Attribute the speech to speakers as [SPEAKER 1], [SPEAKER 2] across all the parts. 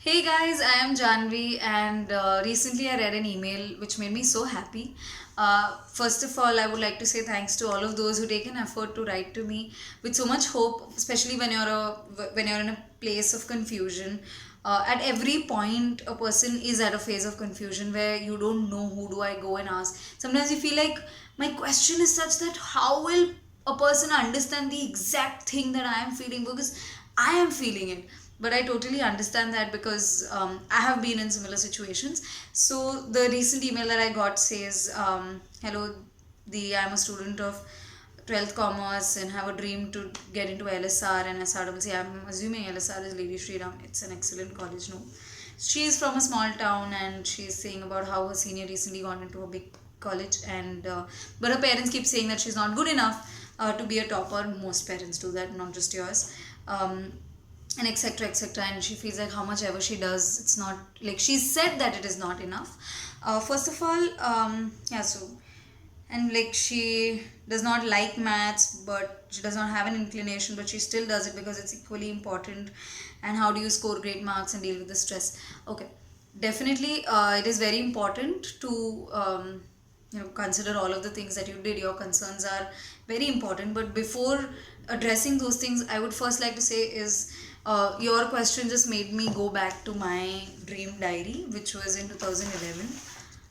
[SPEAKER 1] Hey guys, I am Janvi, and recently I read an email which made me so happy. First of all, I would like to say thanks to all of those who take an effort to write to me with so much hope, especially when you're in a place of confusion. At every point, a person is at a phase of confusion where you don't know who do I go and ask. Sometimes you feel like my question is such that how will a person understand the exact thing that I am feeling, because I am feeling it. But I totally understand that because I have been in similar situations. So the recent email that I got says, "Hello, the I'm a student of 12th Commerce and have a dream to get into LSR and SRWC. I'm assuming LSR is Lady Shri Ram. It's an excellent college, no? She is from a small town and she's saying about how her senior recently got into a big college, and but her parents keep saying that she's not good enough to be a topper. Most parents do that, not just yours. And etc etc, and she feels like how much ever she does, it's not like she said that it is not enough. First of all, yeah, so and like she does not like maths, but she does not have an inclination, but she still does it because it's equally important. And how do you score great marks and deal with the stress? Okay, definitely it is very important to consider all of the things that you did. Your concerns are very important, but before addressing those things, I would first like to say is your question just made me go back to my dream diary, which was in 2011.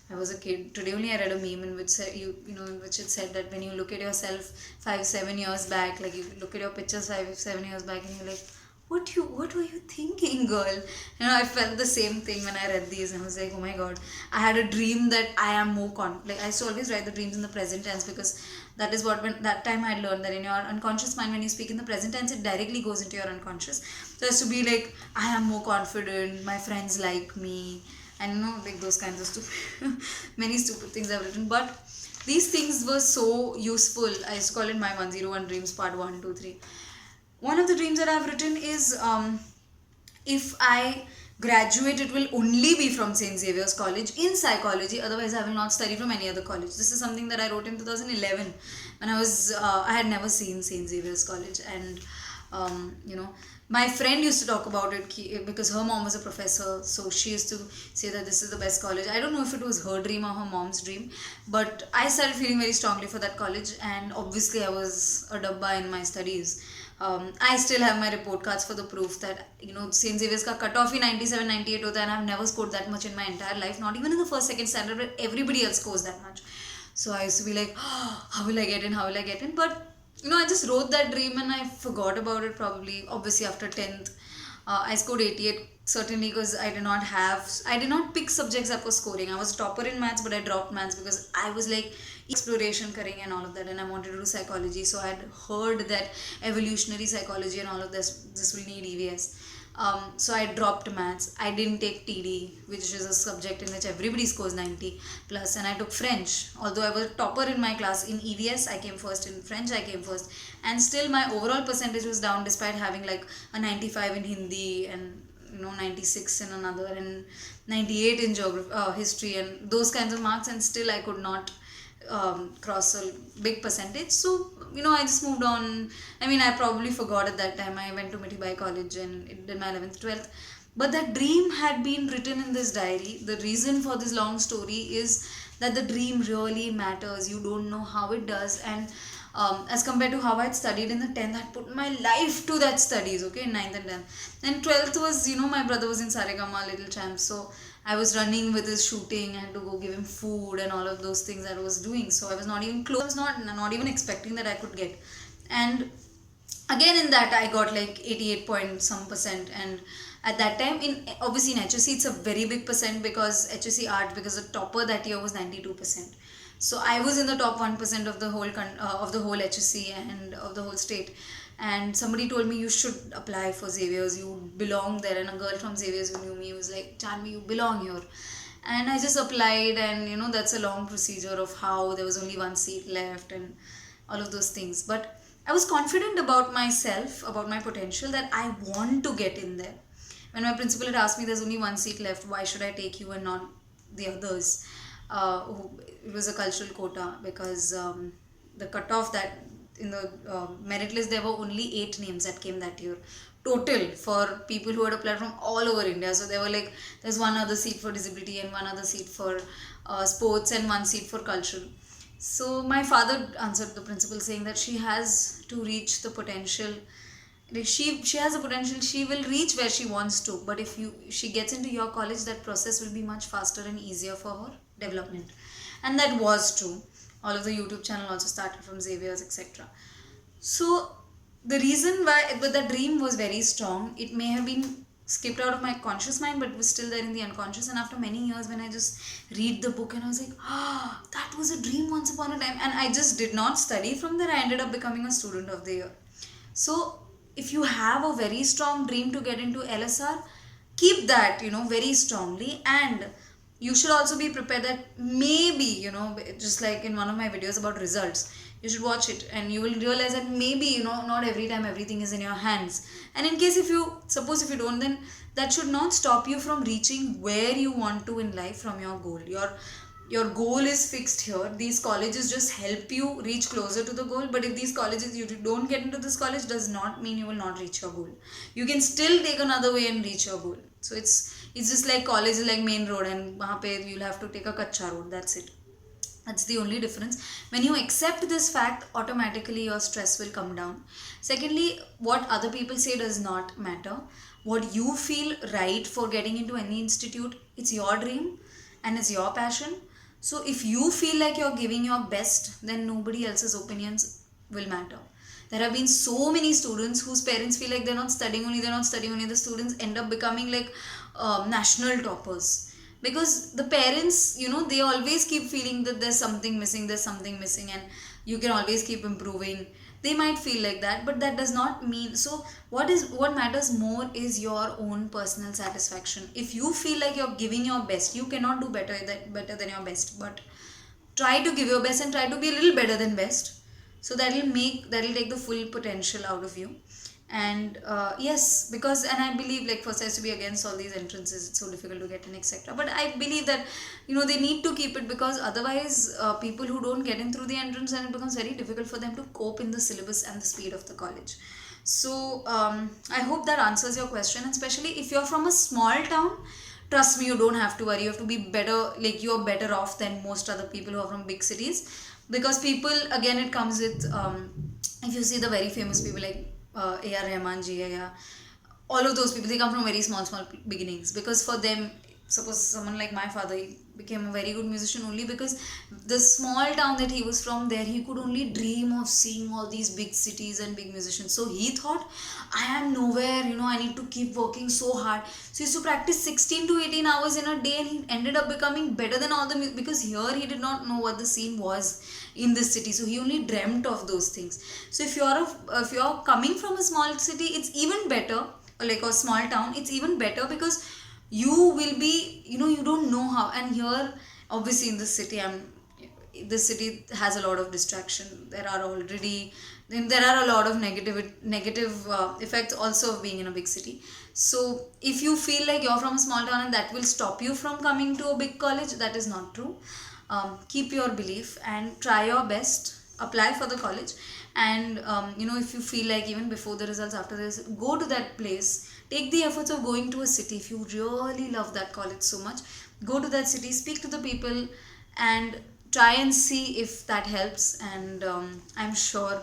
[SPEAKER 1] I was a kid. Today only I read a meme in which said, in which it said that when you look at yourself 5-7 years back, like you look at your pictures 5-7 years back, and you're like, what were you thinking, girl? I felt the same thing when I read these, and I was like, oh my god, I had a dream that I am more like I used to always write the dreams in the present tense, because that is what, when that time I learned that in your unconscious mind, when you speak in the present tense, it directly goes into your unconscious. So as to be like, I am more confident, my friends like me, and like those kinds of stupid many stupid things I've written. But these things were so useful. I used to call it my 101 dreams part 1, 2, 3. One of the dreams that I've written is, if I graduate, it will only be from St. Xavier's College in psychology. Otherwise, I will not study from any other college. This is something that I wrote in 2011 when I had never seen St. Xavier's College. And my friend used to talk about it because her mom was a professor, so she used to say that this is the best college. I don't know if it was her dream or her mom's dream, but I started feeling very strongly for that college, and obviously I was a dabba in my studies. I still have my report cards for the proof that St. Xavier's ka cutoff he 97-98 hota hai, and I've never scored that much in my entire life, not even in the first second standard where everybody else scores that much. So I used to be like, oh, how will I get in, how will I get in? But I just wrote that dream and I forgot about it, probably obviously after 10th. I scored 88, certainly, because I did not pick subjects up for scoring. I was topper in maths, but I dropped maths because I was like exploration kareenge and all of that, and I wanted to do psychology. So I had heard that evolutionary psychology and all of this will need EVS. So I dropped maths. I didn't take TD, which is a subject in which everybody scores 90 plus, and I took French. Although I was a topper in my class in EVS, I came first. In French, I came first, and still my overall percentage was down despite having like a 95 in Hindi and 96 in another and 98 in geography, history, and those kinds of marks, and still I could not cross a big percentage. So I just moved on. I mean, I probably forgot at that time. I went to Mitibai College and did my 11th 12th, but that dream had been written in this diary. The reason for this long story is that the dream really matters. You don't know how it does. And as compared to how I'd studied in the 10th, I'd put my life to that studies, okay, in 9th and 10th. And 12th was, my brother was in Saregama, Little Champs, so I was running with his shooting. I had to go give him food and all of those things that I was doing. So I was not even close. I was not even expecting that I could get. And again in that I got like 88 point some percent. And at that time, in obviously in HSC it's a very big percent, because HSC art, because the topper that year was 92%. So I was in the top 1% of the whole HSC and of the whole state. And somebody told me, you should apply for Xavier's, you belong there. And a girl from Xavier's who knew me was like, Janvi, you belong here. And I just applied, and that's a long procedure of how there was only one seat left and all of those things. But I was confident about myself, about my potential, that I want to get in there. When my principal had asked me, there's only one seat left, why should I take you and not the others? It was a cultural quota, because the cutoff that in the merit list, there were only 8 names that came that year. total for people who had applied from all over India. So there were like, there's one other seat for disability and one other seat for sports and one seat for cultural. So my father answered the principal saying that she has to reach the potential. Like she has a potential, she will reach where she wants to, but if she gets into your college, that process will be much faster and easier for her development. And that was true. All of the YouTube channel also started from Xavier's, etc. So the reason why, but that dream was very strong. It may have been skipped out of my conscious mind, but it was still there in the unconscious. And after many years, when I just read the book and I was like, ah, that was a dream once upon a time. And I just did not study from there. I ended up becoming a student of the year. So if you have a very strong dream to get into LSR, keep that, very strongly. And you should also be prepared that maybe, just like in one of my videos about results, you should watch it and you will realize that maybe, not every time everything is in your hands. And in case if you don't, then that should not stop you from reaching where you want to in life from your goal. Your goal is fixed here. These colleges just help you reach closer to the goal. But if these colleges, you don't get into this college, does not mean you will not reach your goal. You can still take another way and reach your goal. So it's just like college is like main road, and wahan pe you'll have to take a kacha road. That's it. That's the only difference. When you accept this fact, automatically your stress will come down. Secondly, what other people say does not matter. What you feel right for getting into any institute, it's your dream and it's your passion. So if you feel like you're giving your best, then nobody else's opinions will matter. There have been so many students whose parents feel like they're not studying only. The students end up becoming like national toppers. Because the parents, they always keep feeling that there's something missing, and you can always keep improving. They might feel like that, but that does not mean. So what matters more is your own personal satisfaction. If you feel like you're giving your best, you cannot do better than your best, but try to give your best and try to be a little better than best. So that'll take the full potential out of you. And yes, because, and I believe, like, first has to be against all these entrances, it's so difficult to get in, etc. But I believe that they need to keep it, because otherwise people who don't get in through the entrance, and it becomes very difficult for them to cope in the syllabus and the speed of the college. So I hope that answers your question. And especially if you're from a small town, trust me, you don't have to worry. You have to be better, like, you're better off than most other people who are from big cities. Because people, again, it comes with if you see the very famous people like A.R. Rahman ji, yeah, all of those people, they come from very small beginnings. Because for them, suppose someone like my father, he became a very good musician only because the small town that he was from, there he could only dream of seeing all these big cities and big musicians. So he thought, I am nowhere, I need to keep working so hard. So he used to practice 16 to 18 hours in a day, and he ended up becoming better than all the because here he did not know what the scene was in this city. So he only dreamt of those things. So if you're coming from a small city, it's even better, or like a small town, it's even better, because you will be, you don't know how. And here, obviously, in this city has a lot of distraction. There are a lot of negative effects also of being in a big city. So if you feel like you're from a small town and that will stop you from coming to a big college, that is not true. Keep your belief and try your best. Apply for the college. And if you feel like, even before the results, after this, go to that place. Take the efforts of going to a city. If you really love that college so much, go to that city, speak to the people, and try and see if that helps. And I'm sure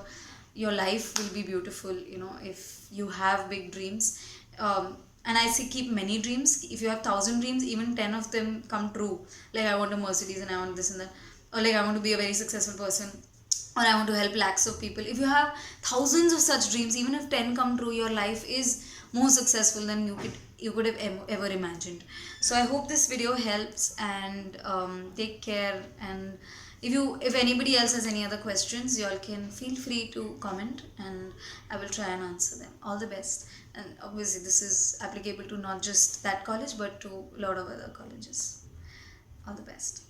[SPEAKER 1] your life will be beautiful, if you have big dreams. And I say keep many dreams. If you have 1,000 dreams, even 10 of them come true. Like, I want a Mercedes and I want this and that. Or like, I want to be a very successful person. Or I want to help lakhs of people. If you have thousands of such dreams, even if 10 come true, your life is more successful than you could have ever imagined. So I hope this video helps, and take care. And if anybody else has any other questions, you all can feel free to comment, and I will try and answer them. All the best. And obviously this is applicable to not just that college, but to a lot of other colleges. All the best.